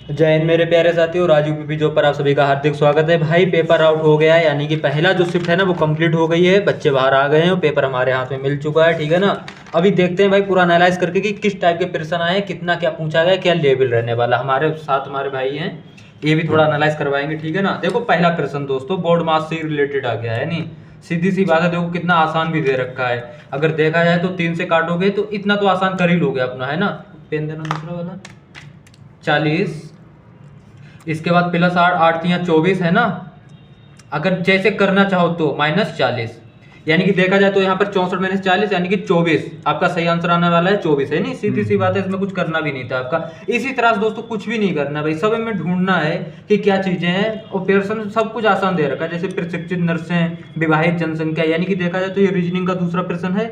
जय हिंद मेरे प्यारे साथियों, राजू पीपी जॉब पर आप सभी का हार्दिक स्वागत है। भाई पेपर आउट हो गया है, यानी कि पहला जो शिफ्ट है ना वो कंप्लीट हो गई है। बच्चे बाहर आ गए हैं, पेपर हमारे हाथ में मिल चुका है, ठीक है ना। अभी देखते हैं भाई पूरा एनालाइज करके कि किस टाइप के प्रश्न आए, कितना क्या पूछा गया, क्या लेवल रहने वाला। हमारे साथ हमारे भाई हैं, ये भी थोड़ा एनालाइज करवाएंगे, ठीक है ना। देखो पहला प्रश्न दोस्तों बोर्ड मार्क्स से रिलेटेड आ गया है, नहीं सीधी सी बात है। देखो कितना आसान भी दे रखा है, अगर देखा जाए तो 3 से काटोगे तो इतना तो आसान कर ही लोगे अपना, है ना। पेन देना दूसरा वाला। 40, इसके बाद प्लस 8, 8 3 24 है ना। अगर जैसे करना चाहो तो -40, यानी कि देखा जाए तो यहाँ पर 64 - 40 यानी कि 24 आपका सही आंसर आने वाला है। 24 है, नहीं सीधी सी बात है, इसमें कुछ करना भी नहीं था आपका। इसी तरह से दोस्तों कुछ भी नहीं करना भाई, सब में ढूंढना है कि क्या चीजें हैं। ऑपरेशन सब कुछ आसान दे रखा है, जैसे प्रशिक्षित नर्सें, विवाहित जनसंख्या, यानी कि देखा जाए तो ये रीजनिंग का दूसरा प्रश्न है।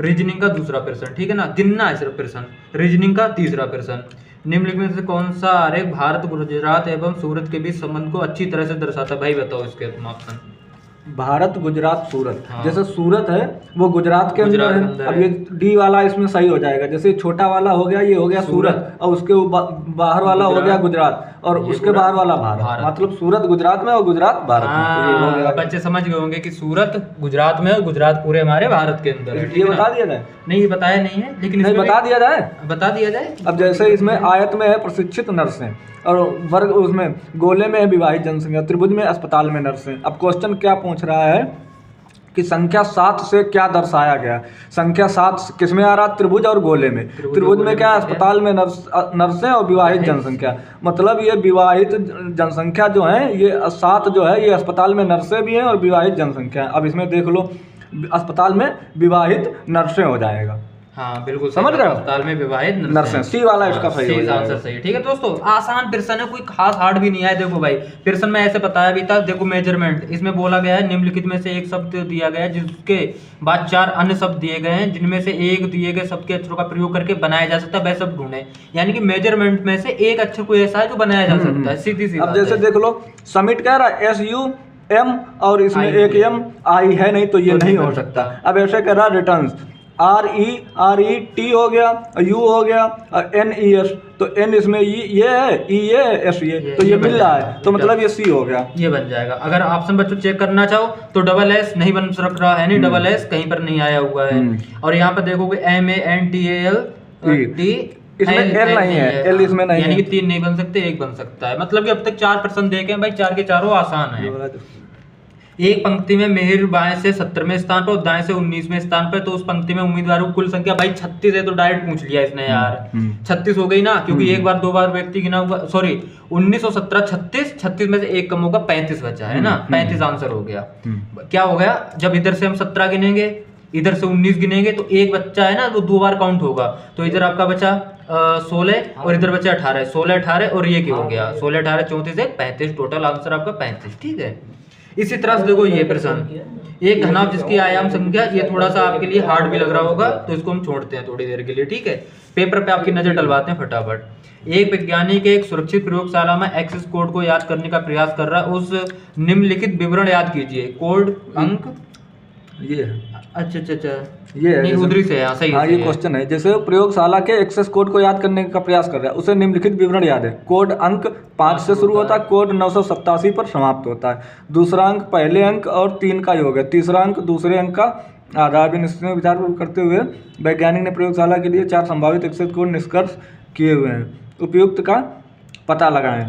रीजनिंग का दूसरा प्रश्न, ठीक है ना, गिनना है सिर्फ प्रश्न। रीजनिंग का तीसरा प्रश्न, निम्नलिखित में से कौन सा आरेख भारत, गुजरात एवं सूरत के बीच संबंध को अच्छी तरह से दर्शाता है। भाई बताओ इसके तुम ऑप्शन। भारत, गुजरात, सूरत। हाँ। जैसे सूरत है वो गुजरात के अंदर है। अब ये डी वाला इसमें सही हो जाएगा। जैसे छोटा वाला हो गया, ये हो गया सूरत, और उसके बाहर वाला हो गया गुजरात, और उसके बाहर वाला भारत। मतलब सूरत गुजरात में और गुजरात भारत में। तो ये हो गया। बच्चे समझ गए होंगे कि सूरत गुजरात में और गुजरात पूरे हमारे भारत के अंदर है। ये बता दिया जाए? नहीं, ये बताया नहीं है, लेकिन नहीं, बता दिया जाए। बता दिया जाए। अब जैसे इसमें आयत में है प्रशिक्षित नर्सें, और वर्ग उसमें गोले में है विवाहित जनसंख्या, त्रिभुज में अस्पताल में नर्सें। अब क्वेश्चन क्या पूछ रहा है कि संख्या 7 से क्या दर्शाया गया। संख्या 7 किसमें आ रहा? त्रिभुज और गोले में। त्रिभुज में क्या? अस्पताल में नर्सें और विवाहित जनसंख्या। मतलब ये विवाहित जनसंख्या जो है, ये 7 जो है, ये अस्पताल में नर्सें भी हैं और विवाहित जनसंख्या। अब इसमें देख लो, अस्पताल में विवाहित नर्सें हो जाएगा। हाँ बिल्कुल समझ रहे हो? अस्पताल में विवाहित नर्सें, सी वाला इसका सही है, आंसर सही है। ठीक है दोस्तों, आसान प्रश्न है, कोई खास हार्ड भी नहीं है। देखो भाई प्रश्न में ऐसे बताया भी था, देखो मेजरमेंट इसमें बोला गया है, निम्नलिखित में से एक शब्द दिया गया है जिसके बाद 4 अन्य शब्द दिए गए हैं, जिनमें से एक दिए गए शब्द के अक्षरों का प्रयोग करके बनाया जा सकता है, वह शब्द ढूंढे। यानी कि मेजरमेंट में से एक अक्षर कोई ऐसा है जो बनाया जा सकता है, सीधी सी। अब जैसे देख लो, समिट कह रहा है SUM, और इसमें एक M आई है नहीं, तो ये नहीं हो सकता। अब ऐसे कह रहा है रिटर्न्स, RET हो गया, U हो गया, और NES, तो N इसमें ये है, E ये है, S ये, तो ये मिल रहा है, तो मतलब ये C हो गया, ये बन जाएगा। अगर ऑप्शन बच्चों चेक करना चाहो तो SS नहीं बन सक रहा है, नहीं SS कहीं पर नहीं आया हुआ है। और यहाँ पर देखोगे MANTAL इसमें L नहीं है, L इसमें नहीं है, यानी कि 3 नहीं बन सकते, 1 बन सकता है। मतलब कि अब तक 4 प्रश्न देखे हैं भाई, 4 के चारों आसान है। एक पंक्ति में मेहर बाएं से 17वें स्थान पर और दाएं से 19वें स्थान पर, तो उस पंक्ति में उम्मीदवारों की कुल संख्या भाई 36 है, तो डायरेक्ट पूछ लिया इसने यार। 36 हो गई ना, क्योंकि एक बार 2 बार व्यक्ति गिना हुआ, सॉरी 19 और 17 36 में से एक कम होगा, 35 बचा है ना, 35 आंसर हो गया। क्या हो गया, जब इधर से हम 17 गिनेंगे, इधर से 19 गिनेंगे, तो एक बच्चा है ना वो 2 बार काउंट होगा, तो इधर आपका बचा 16 और इधर बचा 18, 16 18 और ये क्या हो गया 16 18 34 35, टोटल आंसर आपका 35, ठीक है। इसी तरह से देखो ये प्रश्न, एक घनाभ जिसकी आयाम संख्या, ये थोड़ा सा आपके लिए हार्ड भी लग रहा होगा, तो इसको हम छोड़ते हैं थोड़ी देर के लिए, ठीक है। पेपर पे आपकी नजर डलवाते हैं फटाफट। एक वैज्ञानिक एक सुरक्षित प्रयोगशाला में एक्सेस कोड को याद करने का प्रयास कर रहा है, उस निम्नलिखित विवरण याद कीजिए। कोड अंक ये है, अच्छा ये है, नहीं उधरी से है, सही। हाँ, ये क्वेश्चन है, जैसे प्रयोगशाला के एक्सेस कोड को याद करने का प्रयास कर रहा है, उसे निम्नलिखित विवरण याद है। कोड अंक 5 से शुरू होता है, कोड 987 पर समाप्त होता है। दूसरा अंक पहले अंक और 3 का योग है, तीसरा अंक दूसरे अंक का आधा। निश्चय विचार करते हुए वैज्ञानिक ने प्रयोगशाला के लिए 4 संभावित एक्सेस कोड निष्कर्ष किए हुए हैं, उपयुक्त का पता लगाएं।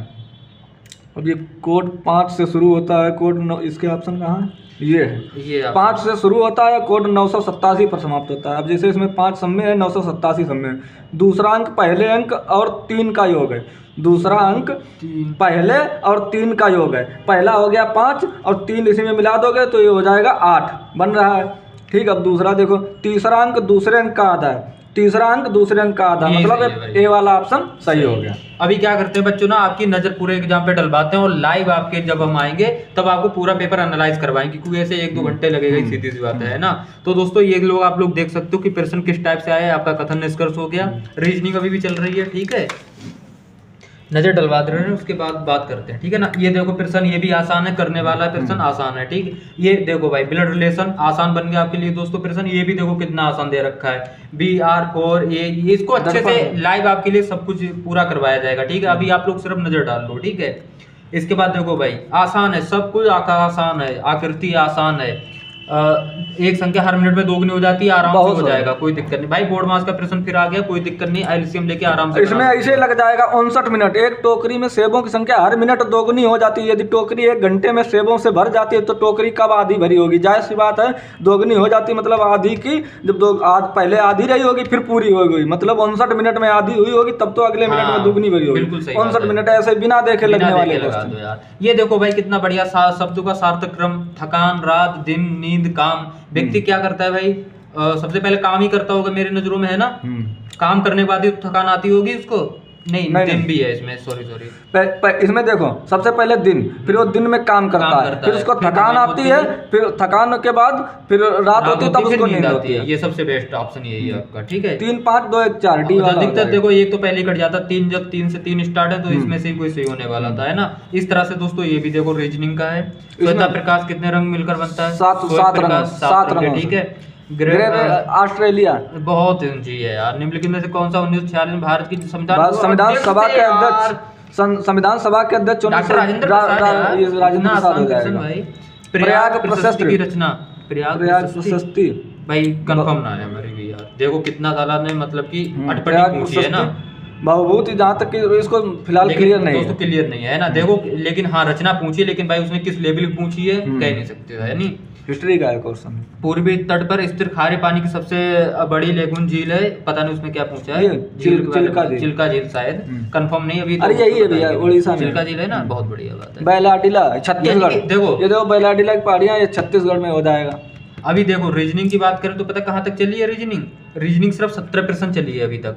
अब ये कोड 5 से शुरू होता है, कोड 9, इसके ऑप्शन कहाँ है, ये है, ये 5 से शुरू होता है, कोड 987 पर समाप्त होता है। अब जैसे इसमें 5 समय है, 987 समय है। दूसरा अंक पहले अंक और 3 का योग है, दूसरा अंक पहले और 3 का योग है। पहला हो गया 5 और 3 इसी में मिला दोगे तो ये हो जाएगा 8 बन रहा है, ठीक। अब दूसरा देखो, तीसरा अंक दूसरे अंक का आधा है, तीसरा अंक दूसरे अंक का आधा, मतलब ए वाला ऑप्शन सही हो गया। अभी क्या करते हैं बच्चों ना, आपकी नजर पूरे एग्जाम पे डलवाते हैं और लाइव आपके जब हम आएंगे तब आपको पूरा पेपर एनालाइज करवाएंगे, क्योंकि ऐसे 1-2 घंटे लगेगा, सीधी सी बात है ना। तो दोस्तों ये लोग आप लोग देख सकते हो कि प्रश्न किस टाइप से आया है, आपका कथन निष्कर्ष हो गया। रीजनिंग अभी भी चल रही है, ठीक है। नजर डलवा दे रहे हैं, उसके बाद बात करते हैं, ठीक है ना। ये देखो प्रश्न, ये भी आसान है, करने वाला प्रश्न आसान है, ठीक है। ये देखो भाई ब्लड रिलेशन आसान बन गया आपके लिए दोस्तों प्रश्न। ये भी देखो कितना आसान दे रखा है, BR4 ये इसको अच्छे से लाइव आपके लिए सब कुछ पूरा करवाया जाएगा, ठीक है। अभी आप लोग सिर्फ नजर डाल लो, ठीक है। इसके बाद देखो भाई आसान है, सब कुछ आसान है, आकृति आसान है। एक संख्या हर मिनट में दोगुनी हो जाती है, आराम से हो जाएगा, कोई दिक्कत नहीं भाई। बोर्ड मास का प्रश्न फिर आ गया, कोई दिक्कत नहीं, एलसीएम लेके आराम से। इसमें ऐसे लग जाएगा 59 मिनट। एक टोकरी में सेबों की संख्या हर मिनट दोगुनी हो जाती है। यदि टोकरी 1 घंटे में सेबों से भर जाती है तो टोकरी कब आधी भरी होगी? जाहिर सी बात है, दोगुनी हो जाती मतलब आधी की, जब पहले आधी रही होगी फिर पूरी हो गई, मतलब 59 मिनट में आधी हुई होगी, तब तो अगले मिनट में दुगनी भरी होगी। 59 मिनट ऐसे बिना देखे लगने वाले क्वेश्चन यार। ये देखो भाई कितना बढ़िया शब्दों का सार्थक क्रम, थकान, रात, दिन, नींद, काम। व्यक्ति क्या करता है भाई? सबसे पहले काम ही करता होगा मेरी नजरों में, है ना। काम करने के बाद ही थकान आती होगी उसको। नहीं, दिन भी है इसमें, सॉरी। इसमें देखो सबसे पहले दिन, फिर वो दिन में काम करता है, फिर उसको थकान आती है, फिर थकान के बाद फिर रात होती है, तब उसको नींद आती है। ये सबसे बेस्ट ऑप्शन यही है आपका, ठीक है। 3 5 2 1 4 डी वाला अधिकतर देखो एक तो पहले कट जाता, 3 जब 3 से 3 स्टार्ट है तो इसमें से कोई सही होने वाला था, है ना। इस तरह से दोस्तों ये भी देखो रीजनिंग का है। श्वेता प्रकाश कितने रंग मिलकर बनता है? 7 रंग, ठीक है। ऑस्ट्रेलिया बहुत ऊंची है यार। निम्नलिखित में से कौन सा 1946 में भारत की संविधान सभा के अध्यक्ष, संविधान सभा के अध्यक्ष राजेंद्र प्रसाद हो जाएगा। प्रयाग प्रशस्ति की रचना, प्रयाग प्रशस्ति भाई कंफर्म ना है हमारी भी यार। देखो कितना साला ने मतलब कि अटपटी पूछी है ना, बहुत ही, जहाँ तक कि इसको फिलहाल क्लियर नहीं दोस्तों, क्लियर नहीं है ना। देखो लेकिन हाँ रचना पूछी, लेकिन भाई उसने किस लेवल की पूछी है कह नहीं सकते, है नहीं। हिस्ट्री का है क्वेश्चन। पूर्वी तट पर स्थिर खारे पानी की सबसे बड़ी लेगुन झील है, पता नहीं उसमें क्या पूछा है। चिल्का झील शायद, कंफर्म नहीं अभी। अरे यही है भैया, उड़ीसा में चिल्का झील है ना, बहुत बढ़िया बात है। बैलाडीला छत्तीसगढ़, देखो ये देखो बैलाडीला की पहाड़ियाँ, ये छत्तीसगढ़ में हो जाएगा। अभी देखो रीजनिंग की बात करें तो पता कहाँ तक चली है रीजनिंग सिर्फ 17% चली है अभी तक।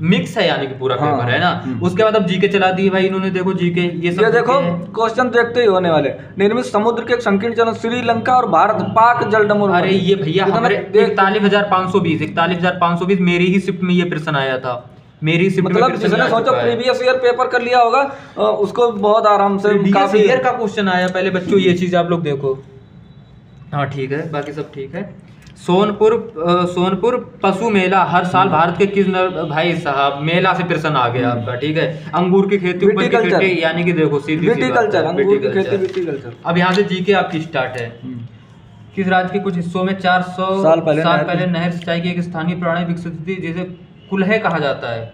मिक्स है यानी कि पूरा पेपर, है ना। उसके बाद अब जीके चला दी है भाई इन्होंने। देखो जीके ये देखो क्वेश्चन देखते ही होने वाले। निर्मित समुद्र के संकीर्ण जल श्रीलंका और भारत पाक जलडमरू। अरे ये भैया हमारे 41,520 मेरी ही शिफ्ट में ये प्रश्न आया था, मेरी शिफ्ट मतलब जिसने सोचो प्रीवियस ईयर पेपर कर लिया होगा उसको बहुत आराम से काफी ईयर का क्वेश्चन आया पहले बच्चों। ये चीज आप लोग देखो, हाँ ठीक है, बाकी सब ठीक है। सोनपुर पशु मेला हर साल भारत के किस भाई साहब मेला से प्रश्न आ गया आपका, ठीक है। अंगूर की खेती यानी कि देखो सीधी विटीकल्चर। अब यहाँ से जीके आपकी स्टार्ट है। किस राज्य के कुछ हिस्सों में 400 साल पहले नहर सिंचाई की एक स्थानीय प्रणाली विकसित थी जिसे कुल्हे कहा जाता है।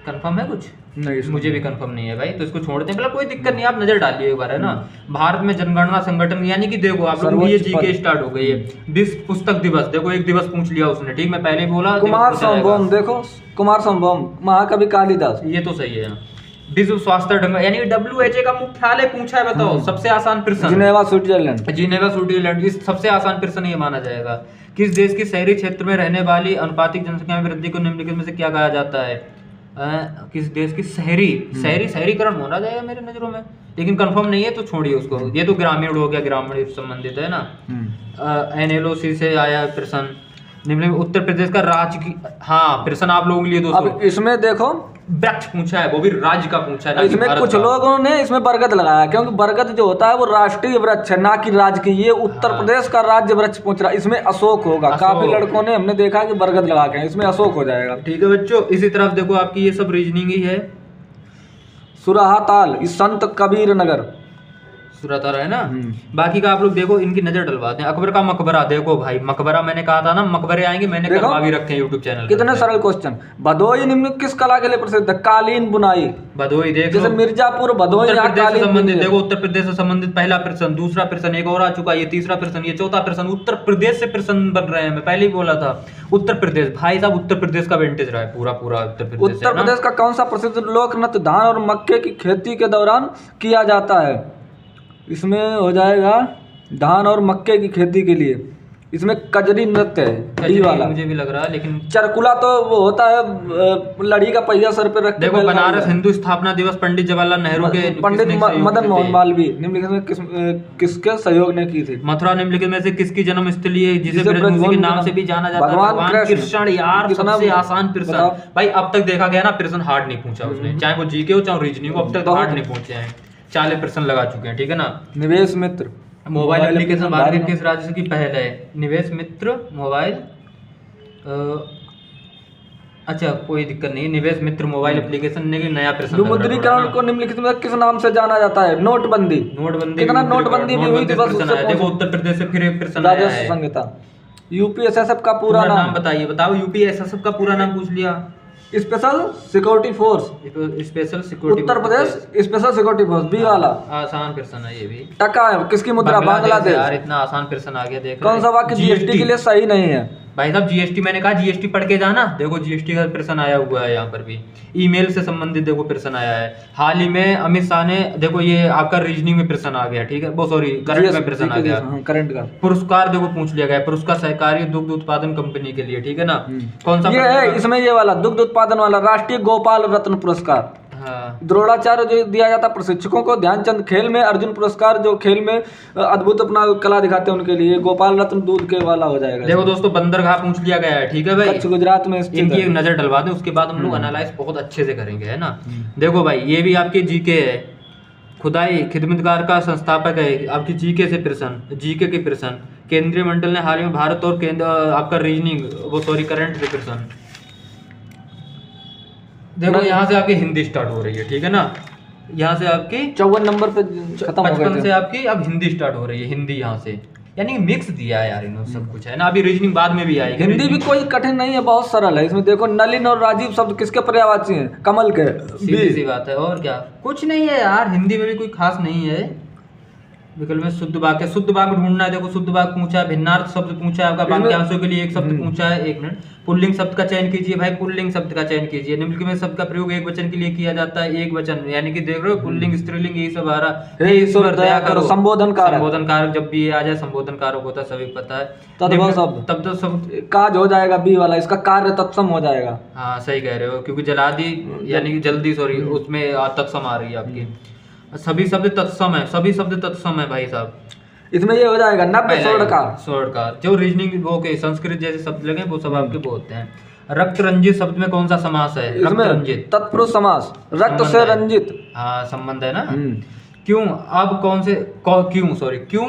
कंफर्म है कुछ? नहीं, मुझे भी कंफर्म नहीं है भाई, तो इसको छोड़ते हैं। मतलब कोई दिक्कत नहीं, आप नजर डालिए एक बार, है ना। भारत में जनगणना संगठन यानी कि देखो आप लोग ये जीके स्टार्ट हो गई है। विश्व पुस्तक दिवस, देखो एक दिवस पूछ लिया उसने, ठीक। मैं पहले ही बोला कुमार संभवम, देखो कुमार संभवम, महाकवि कालिदास, ये तो सही है। विश्व स्वास्थ्य यानी कि WHO का मुख्यालय पूछा है, बताओ सबसे आसान प्रश्न। जिनेवा स्विट्जरलैंड, इस सबसे आसान प्रश्न ये माना जाएगा। किस देश की शहरी क्षेत्र में रहने वाली अनुपातिक जनसंख्या में वृद्धि को निम्नलिखित में से क्या कहा जाता है? किस देश की शहरीकरण होना जाएगा मेरे नजरों में, लेकिन कंफर्म नहीं है तो छोड़िए उसको। ये तो ग्रामीण हो गया, ग्रामीण संबंधित है ना। NLOC से आया प्रश्न। निम्न में उत्तर प्रदेश का राज्य की, हाँ प्रश्न आप लोगों के लिए दोस्तों। अब इसमें देखो वृक्ष पूछा है, वो भी राज्य का पूछा है। इसमें कुछ लोगों ने इसमें बरगद लगाया, क्योंकि बरगद जो होता है वो राष्ट्रीय वृक्ष है, ना कि राज्य की। ये उत्तर प्रदेश का राज्य वृक्ष पूछ रहा है, इसमें अशोक होगा। काफी लड़कों ने हमने देखा कि बरगद लगा के, इसमें अशोक हो जाएगा। ठीक है बच्चों, इसी तरफ देखो आपकी ये सब रीजनिंग ही है। सुराहा ताल, संत कबीर नगर, सुरतारा है ना। बाकी का आप लोग देखो, इनकी नजर डलवाते हैं। अकबर का मकबरा, देखो भाई मकबरा मैंने कहा था ना, मकबरे आएंगे, मैंने करवा भी रखे हैं यूट्यूब चैनल। कितने सरल क्वेश्चन। भदोही निम्न किस कला के लिए प्रसिद्ध है? कालीन बुनाई। भदोही देखो, जैसे मिर्जापुर भदोही संबंधित, देखो उत्तर प्रदेश से संबंधित पहला प्रश्न, दूसरा प्रश्न एक और आ चुका, ये तीसरा प्रश्न, ये चौथा प्रश्न उत्तर प्रदेश से प्रश्न बन रहे हैं। मैं पहले ही बोला था उत्तर प्रदेश, भाई साहब उत्तर प्रदेश का वेंटेज रहा है पूरा उत्तर प्रदेश का कौन सा प्रसिद्ध लोक नृत्य धान और मक्के की खेती के दौरान किया जाता है? इसमें हो जाएगा धान और मक्के की खेती के लिए। इसमें कजरी नृत्य है, डी कजरी वाला। मुझे भी लग रहा है, लेकिन चरकुला तो वो होता है लड़ी का पहिया सर पे रख के देखो बनारस हिंदू स्थापना दिवस पंडित जवाहरलाल नेहरू के पंडित किसने सहयोग मदन से मोहन थे? मालवीय निम्नलिखित में किसके सहयोग ने की थी? मथुरा निम्नलिखित में से किसकी जन्म स्थली है जिसे जिसे ब्रजमुखी के नाम ब्रजमोहन से भी जाना जाता है? भगवान भगवान कृष्ण। कृष्ण। यार कितना सबसे आसान प्रश्न बताओ। भाई, अब तक देखा गया ना प्रश्न हार्ड नहीं पूछा उसने, चाहे वो जीके हो चाहे रीजनिंग हो, अब तक हार्ड नहीं पूछे हैं, 40 प्रश्न लगा चुके हैं, ठीक है ना। निवेश मित्र मोबाइल एप्लीकेशन भारत के किस राज्य की पहल है? निवेश मित्र मोबाइल अच्छा कोई दिक्कत नहीं, निवेश मित्र मोबाइल एप्लीकेशन ने नया प्रश्न लग रहा है विमुद्रीकरण थोड़ा को निम्नलिखित में किस नाम से जाना जाता है? नोटबंदी। ना। नोटबंदी, कितना नोटबंदी भी हुई थी, बस प्रश्न उससे आया। देखो पूछ- उत्तर प्रदेश से फिर एक प्रश्न आया राजस्व है। संहिता। यूपीएसएसएफ का पूरा पूरा नाम नाम? बताइए, बताओ। यूपीएसएसएफ का पूरा नाम पूछ लिया। Special security force special security Uttar Pradesh special security force, B वाला। आसान प्रश्न है ये भी। टका है किसकी मुद्रा? बांग्लादेश। यार इतना आसान प्रश्न आ गया, देख कौन सा वाक्य जीएसटी के लिए सही नहीं है? भाई साहब जीएसटी, मैंने कहा जीएसटी पढ़ के जाना। देखो जीएसटी का प्रश्न आया हुआ है यहाँ पर भी। ईमेल से संबंधित देखो प्रश्न आया है। हाल ही में अमित शाह ने, देखो ये आपका रीजनिंग में प्रश्न आ गया, ठीक है, वो सॉरी करंट में प्रश्न आ गया। करंट का पुरस्कार देखो पूछ लिया गया, पुरस्कार सहकारी दुग्ध उत्पादन कंपनी के लिए, ठीक है ना। कौन सा ये है इसमें, ये वाला दुग्ध उत्पादन वाला राष्ट्रीय गोपाल रत्न पुरस्कार। हाँ द्रोणाचार्य जो दिया जाता प्रशिक्षकों को, ध्यानचंद खेल में अर्जुन पुरस्कार जो खेल में अद्भुत अपना कला दिखाते हैं उनके लिए, गोपाल रत्न दूध के वाला हो जाएगा। देखो दोस्तों बंदरगाह पूछ लिया गया है, ठीक है भाई। कच्छ गुजरात में स्थित इनकी है। एक नजर डलवा दें, उसके बाद हम लोग एनालाइज बहुत अच्छे से करेंगे, है ना। देखो भाई ये भी आपके जीके है। खुदाई खिदमतगार का संस्थापक है, आपकी जीके से प्रश्न, जीके के प्रश्न। केंद्रीय मंडल ने हाल ही में भारत और केंद्र आपका रीजनिंग वो सॉरी करंट के प्रश्न। देखो यहाँ से आपकी हिंदी स्टार्ट हो रही है, ठीक है ना। यहाँ से आपकी 54 नंबर पे खत्म हो 55 गए से थे। आपकी अब हिंदी स्टार्ट हो रही है, हिंदी यहाँ से, यानी मिक्स दिया है यार इन्होंने सब कुछ, है ना। अभी रीजनिंग बाद में भी आएगी। हिंदी भी कोई कठिन नहीं है, बहुत सरल है। इसमें देखो नलिन और राजीव शब्द किसके पर्यायवाची हैं? कमल के। सीधी सी बात है, और क्या, कुछ नहीं है यार, हिंदी में भी कोई खास नहीं है। विकल्प में शुद्ध वाक्य, शुद्ध वाक्य ढूंढना है। देखो शुद्ध वाक्य पूछा है, भिन्नार्थ शब्द पूछा है, आपका वाक्यांशों के लिए एक शब्द पूछा है। एक मिनट, पुल्लिंग शब्द का चयन कीजिए भाई, पुल्लिंग शब्द का चयन कीजिए। निम्नलिखित में शब्द का प्रयोग एक वचन के लिए किया जाता है, एक वचन, यानी कि देख रहे हो पुल्लिंग स्त्रीलिंग यही सब आ रहा। हे ईश्वर दया करो, संबोधन कारक। संबोधन कारक जब भी आ जाए संबोधन कारक होता है, सभी को पता है। तद्भव शब्द, तब तो सब काज हो जाएगा बी वाला, इसका कार्य तत्सम हो जाएगा। हाँ सही कह रहे हो, क्योंकि जलादि यानी कि जल्दी, सॉरी उसमें तत्सम आ रही है आपकी। सभी शब्द तत्सम है, सभी शब्द तत्सम है भाई साहब। इसमें ये हो जाएगा नब्बे स्वर्णकार। स्वर्णकार जो रीजनिंग वो के संस्कृत जैसे शब्द लगे वो सब आपके वो होते हैं। रक्त रंजित शब्द में कौन सा समास है? रक्त इसमें रंजित तत्पुरुष समास, रक्त संबंध से है। रंजित। हाँ संबंध है ना। क्यों, अब कौन से क्यों, सॉरी क्यों,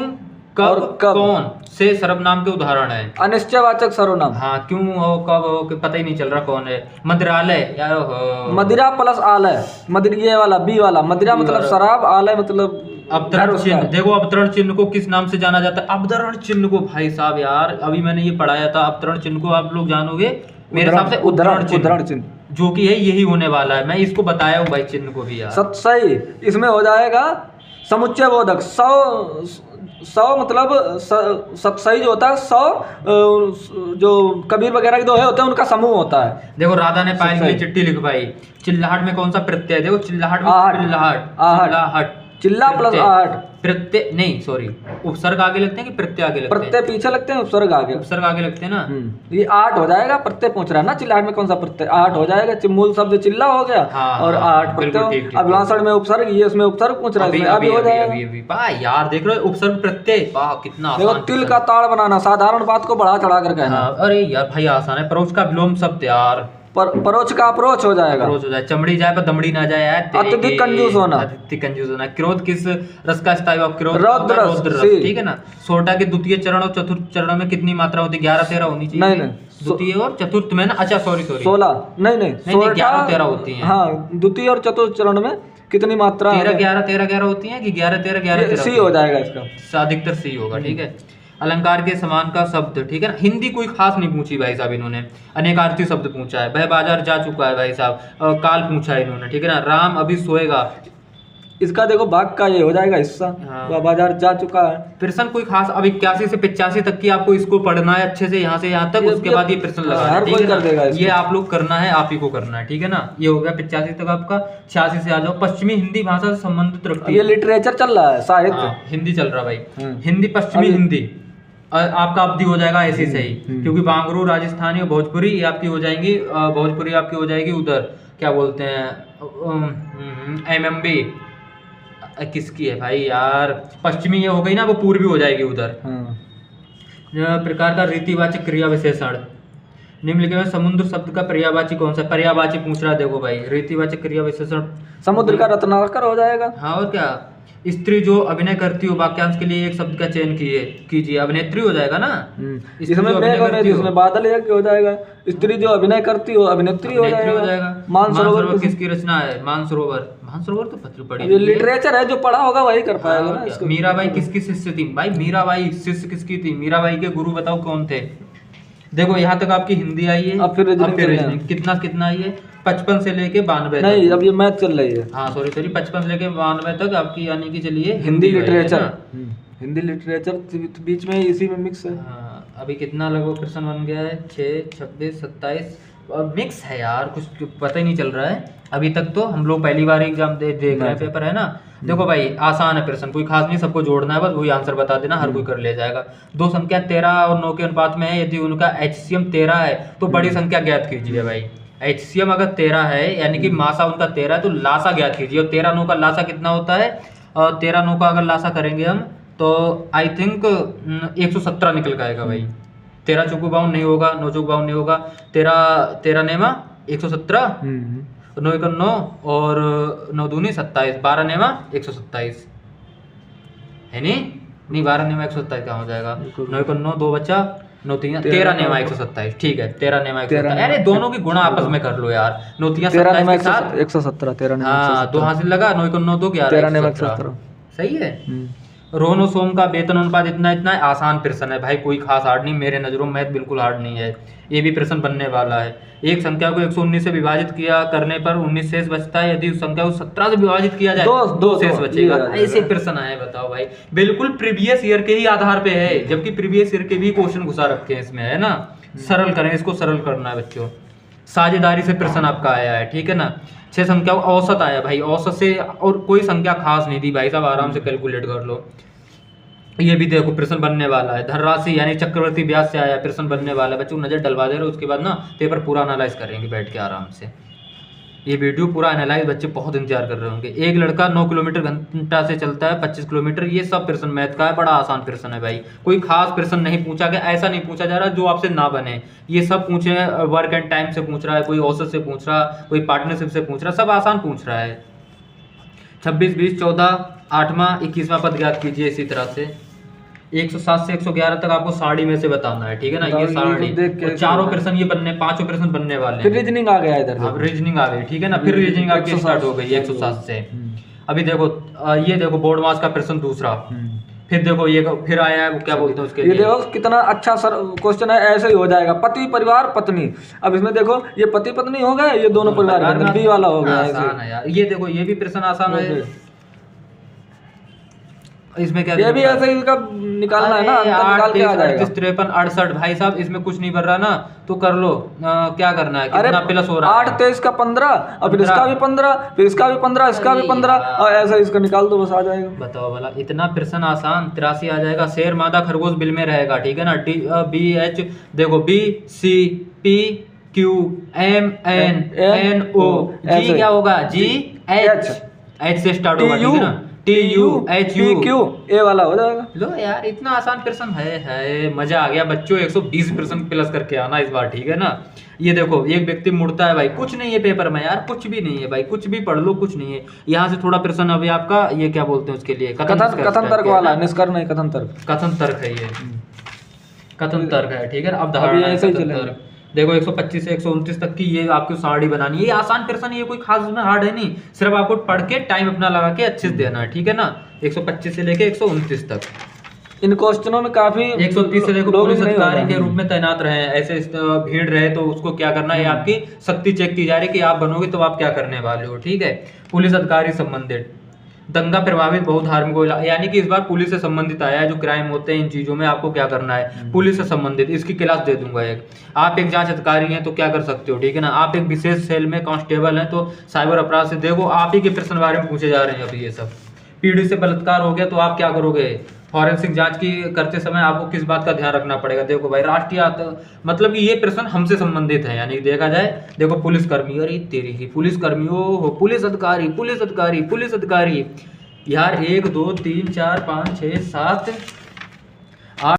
कब, और कब। कौन से सर्वनाम के उदाहरण है? अनिश्चयवाचक सर्वनाम। हाँ क्यों हो, कब हो, कि पता ही नहीं चल रहा कौन है। मदिरालय यार मदिरा प्लस आलय, मदिरा वाला बी वाला, मदिरा मतलब शराब, आलय मतलब अवतरण चिन्ह। देखो अवतरण चिन्ह को किस नाम से जाना जाता है? अवतरण चिन्ह को भाई साहब यार अभी मैंने ये पढ़ाया था। अवतरण चिन्ह को आप लोग जानोगे मेरे हिसाब से उद्धरण चिन्ह, जो कि है यही होने वाला है। मैं इसको बताया हूँ भाई चिन्ह को भी यार। सही। इसमें हो जाएगा समुच्चय बोधक। सौ मतलब सही जो होता है, 100 जो कबीर वगैरह के दोहे होते हैं उनका समूह होता है। देखो राधा ने पायल के लिए चिट्ठी लिखवाई। चिल्लाहट में कौन सा प्रत्यय? देखो चिल्लाहट में आहट। चिल्लाहट, चिल्ला प्लस आहट। प्रत्यय नहीं, सॉरी उपसर्ग आगे लगते हैं कि प्रत्यय आगे लगते हैं? प्रत्यय पीछे लगते हैं, उपसर्ग आगे। उपसर्ग आगे लगते हैं ना। ये आठ हो जाएगा, प्रत्यय पूछ रहा है ना। चिल्लाहट में कौन सा प्रत्यय? आठ हो जाएगा। मूल शब्द चिल्ला हो गया हाँ, और हाँ, आठ बिल्कुल प्रत्यय। ठीक, ठीक, अभिलाषण में उपसर्ग, ये इसमें उपसर्ग पूछ रहा है, इसमें अभी हो जाएगा। वाह यार देख रहे हो उपसर्ग प्रत्यय, वाह कितना देखो आसान। तिल का ताड़ बनाना, साधारण बात को बढ़ा चढ़ा कर कहना। हाँ, अरे यार भाई आसान है। परोक्ष का विलोम शब्द यार, परोक्ष का अप्रोच हो जाएगा। अप्रोच हो जाए। चमड़ी जाए पर दमड़ी ना जाए यार। तेरे अत्यधिक के- कंजूस होना। अत्यधिक कंजूस होना। क्रोध किस रस का स्थायी भाव? क्रोध रौद्र रस, रौद्र रस, सी। ठीक है ना। सोडा के द्वितीय चरण और चतुर्थ चरण में कितनी मात्रा होती है? 11-13 होनी चाहिए। नहीं, नहीं। द्वितीय और चतुर्थ में ना, अच्छा सॉरी 16 नहीं 11-13 होती हैं। हाँ, द्वितीय और चतुर्थ चरण में कितनी मात्रा? 13-11 होती है कि 11-13 सी हो जाएगा इसका। अधिकतर सी होगा, ठीक है। अलंकार के समान का शब्द, ठीक है ना। हिंदी कोई खास नहीं पूछी भाई साहब इन्होंने। अनेकार्थी शब्द पूछा है। वह बाजार जा चुका है भाई साहब। काल पूछा है इन्होंने, ठीक है ना। राम अभी सोएगा। इसका देखो भाग का ये हो जाएगा हिस्सा। हाँ। वह बाजार जा चुका है। प्रश्न कोई खास, अब 81 से 85 तक की आपको इसको पढ़ना है अच्छे से, यहाँ से यहाँ तक। उसके बाद ये प्रश्न लगाना है, हर ठीक कोई है कर देगा ना। इसको। ये आप लोग करना है, आप ही को करना है, ठीक है ना। ये हो गया 85 तक आपका। 86 से आ जाओ। पश्चिमी हिंदी भाषा से संबंधित रखती ये है। लिटरेचर चल रहा है, साहित्य। हाँ, हिंदी चल रहा भाई। हम्म। हिंदी, पश्चिमी हिंदी आपका अवधि हो जाएगा ऐसे से ही, क्योंकि बांगरू राजस्थानी और भोजपुरी ये आपकी हो जाएंगी, भोजपुरी आपकी हो जाएगी उधर क्या बोलते हैं MMB किसकी है भाई यार, पश्चिमी ये हो गई ना, वो पूर्वी हो जाएगी उधर। प्रकार का रीतिवाचक क्रिया विशेषण निम्नलिखित में समुद्र शब्द का पर्यायवाची कौन सा? पर्यायवाची पूछ रहा है, देखो भाई रीतिवाचक क्रिया विशेषण समुद्र का रत्नाकर हो जाएगा। हाँ और क्या, स्त्री जो अभिनय करती हो वाक्यांश के लिए एक शब्द का चयन कीजिए, अभिनेत्री हो जाएगा ना। इसमें मेघ और इसमें बादल एक हो जाएगा। स्त्री जो अभिनय करती हो अभिनेत्री हो जाएगा। मानसरोवर किसकी रचना है? मानसरोवर तो पत्र पड़ी, ये लिटरेचर है, जो पढ़ा होगा वही कर पाएगा ना इसको। मीराबाई किसकी शिष्य थी? भाई मीराबाई शिष्य किसकी थी? मीराबाई के गुरु बताओ कौन थे? देखो यहाँ तक आपकी हिंदी आई है, अब फिर रीजनिंग कितना आई है? 55 से लेके 92 नहीं, अब ये मैथ चल रही है। हाँ सॉरी 55 से लेके 92 तक आपकी यानी कि चलिए हिंदी लिटरेचर, हिंदी लिटरेचर बीच में इसी में मिक्स है। हाँ अभी कितना लगभग प्रश्न बन गया है? 6, 26, 27 मिक्स है यार, कुछ पता ही नहीं चल रहा है अभी तक। तो हम लोग पहली बार एग्जाम देख रहे हैं, पेपर है ना। देखो भाई आसान है प्रश्न, कोई खास नहीं, सबको जोड़ना है, बस वही आंसर बता देना, हर कोई कर ले जाएगा। दो संख्या 13 और 9 के अनुपात में है, यदि उनका HCM 13 है तो बड़ी संख्या ज्ञात कीजिए। भाई HCM अगर 13 है यानी कि मासा उनका 13 है तो लासा ज्ञात कीजिए। और 13 9 का लासा कितना होता है? 13 9 का अगर लासा करेंगे हम तो आई थिंक 117 निकल के आएगा भाई। 13 चौको 52 नहीं होगा, 9 चौको 52 नहीं होगा, 13 नेमा 117, 9 1 9 और 9 दूनी 27, 12 नेमा 127 है नहीं 12 नेमा 127 कहाँ हो जाएगा? 9 1 9 2 बच्चा 9 3 13 नेमा 127, ठीक है 13 नेमा 127। अरे दोनों की गुणा आपस में कर लो यार, 9 3 27 के साथ 117, 13 नेमा हाँ 2 हासिल लगा, 9 1 9 2 11 13 नेमा 117 सही है। रोहन और सोम का वेतन अनुपात इतना है, आसान प्रश्न है भाई, कोई खास हार्ड नहीं, मेरे नजरों में मैथ बिल्कुल हार्ड नहीं है, ये भी प्रश्न बनने वाला है। एक संख्या को 119 से विभाजित किया करने पर 19 शेष बचता है, यदि उस संख्या को 17 से विभाजित किया जाए दो शेष बचेगा। ऐसे प्रश्न आए बताओ भाई, बिल्कुल प्रीवियस ईयर के ही आधार पे है, जबकि प्रीवियस ईयर के भी क्वेश्चन घुसा रखे हैं इसमें, है ना। सरल करें इसको, सरल करना है बच्चों। साझेदारी से प्रश्न आपका आया है, ठीक है ना। 6 संख्याओं औसत आया भाई, औसत से और कोई संख्या खास नहीं दी भाई साहब, आराम से कैलकुलेट कर लो। ये भी देखो प्रश्न बनने वाला है, धनराशि यानी चक्रवर्ती ब्याज से आया, प्रश्न बनने वाला है बच्चों, नजर डलवा दे रहे हो, उसके बाद ना पेपर पूरा एनालाइज करेंगे बैठ के आराम से। ये वीडियो पूरा एनालाइज बच्चे बहुत इंतजार कर रहे होंगे। एक लड़का 9 किलोमीटर घंटा से चलता है 25 किलोमीटर, ये सब प्रश्न मैथ का है, बड़ा आसान प्रश्न है भाई, कोई खास प्रश्न नहीं पूछा गया, ऐसा नहीं पूछा जा रहा जो आपसे ना बने, ये सब पूछे, वर्क एंड टाइम से पूछ रहा है, कोई औसत से पूछ रहा, कोई पार्टनरशिप से पूछ रहा, सब आसान पूछ रहा है। 26 20 14 8वां 21वां पद ज्ञात कीजिए। इसी तरह से 107 से 111 तक आपको साड़ी में से बताना है, ठीक है ना। ये साड़ी और चारों प्रश्न ये बनने, पांचों प्रश्न बनने वाले हैं। फिर रीजनिंग आ गया इधर, अब रीजनिंग आ गई, ठीक है ना। फिर रीजनिंग आपकी स्टार्ट हो गई 107 से। अभी देखो ये देखो बोर्ड मास का प्रश्न दूसरा, फिर देखो ये फिर आया है, वो क्या बोलते हैं उसके लिए, ये देखो कितना अच्छा सर क्वेश्चन है, ऐसे ही हो जाएगा। पति परिवार पत्नी, अब इसमें देखो ये पति पत्नी हो गए, ये दोनों परिवार बी वाला हो गया, आसान है यार। ये देखो ये भी प्रश्न आसान है, इसमें क्या ये भी ऐसे ही इसका निकालना है ना, अंतर निकाल के आ जाएगा। 53 68 भाई साहब, इसमें कुछ नहीं बन रहा ना तो कर लो, क्या करना है, कितना प्लस हो रहा है? 8 23 का 15, और फिर इसका भी 15, फिर इसका भी 15, इसका भी 15, और ऐसा इसका निकाल दो, बस आ जाएगा। बताओ भला, इतना प्रश्न आसान। 83 आ जाएगा। शेर मादा खरगोश बिल में रहेगा, ठीक है ना। BH देखो BCPQ MNNO, जी क्या होगा? GH से स्टार्ट होगा, ठीक है ना। TUHU ए वाला हो जाएगा। लो यार इतना आसान प्रश्न है, मजा आ गया बच्चों। 120 प्रश्न प्लस करके आना इस बार, ठीक है ना। ये देखो एक व्यक्ति मुड़ता है भाई, कुछ नहीं है पेपर में यार, कुछ भी नहीं है भाई, कुछ भी पढ़ लो, कुछ नहीं है। यहाँ से थोड़ा प्रश्न अभी आपका ये क्या बोलते हैं उसके लिए, कथन तर्क वाला, निष्कर्ष नहीं, कथन तर्क है, ये कथन तर्क है, ठीक है। अब धारणा है, कथन तर्क। देखो 125 से 129 तक की ये आपको साड़ी बनानी है, ये आसान प्रश्न है, ये कोई खास उसमें हार्ड है नहीं, सिर्फ आपको पढ़ के टाइम अपना लगा के अच्छे से देना है, ठीक है ना। 125 से लेके 129 तक। इन क्वेश्चनों में काफी 130 से देखो पुलिस अधिकारी के रूप में तैनात रहे, ऐसे भीड़ रहे तो उसको क्या करना है, आपकी शक्ति चेक की जा रही है कि आप बनोगे तो आप क्या करने वाले हो, ठीक है। पुलिस अधिकारी संबंधित, दंगा प्रभावित बहुधार्मिक, यानी कि इस बार पुलिस से संबंधित आया है, जो क्राइम होते हैं इन चीजों में आपको क्या करना है, पुलिस से संबंधित। इसकी क्लास दे दूंगा एक। आप एक जांच अधिकारी हैं तो क्या कर सकते हो, ठीक है ना। आप एक विशेष सेल में कांस्टेबल हैं तो साइबर अपराध से, देखो आप ही के प्रश्न बारे में पूछे जा रहे हैं अभी ये सब। पीढ़ी से बलात्कार हो गया तो आप क्या करोगे, फॉरेंसिक जांच की करते समय आपको किस बात का ध्यान रखना पड़ेगा। देखो भाई राष्ट्रीय मतलब कि ये प्रश्न हमसे संबंधित है, यानी देखा जाए देखो पुलिसकर्मी, अरे तेरी ही पुलिसकर्मी, ओ पुलिस अधिकारी पुलिस अधिकारी पुलिस अधिकारी, यार 1 2 3 4 5 6 7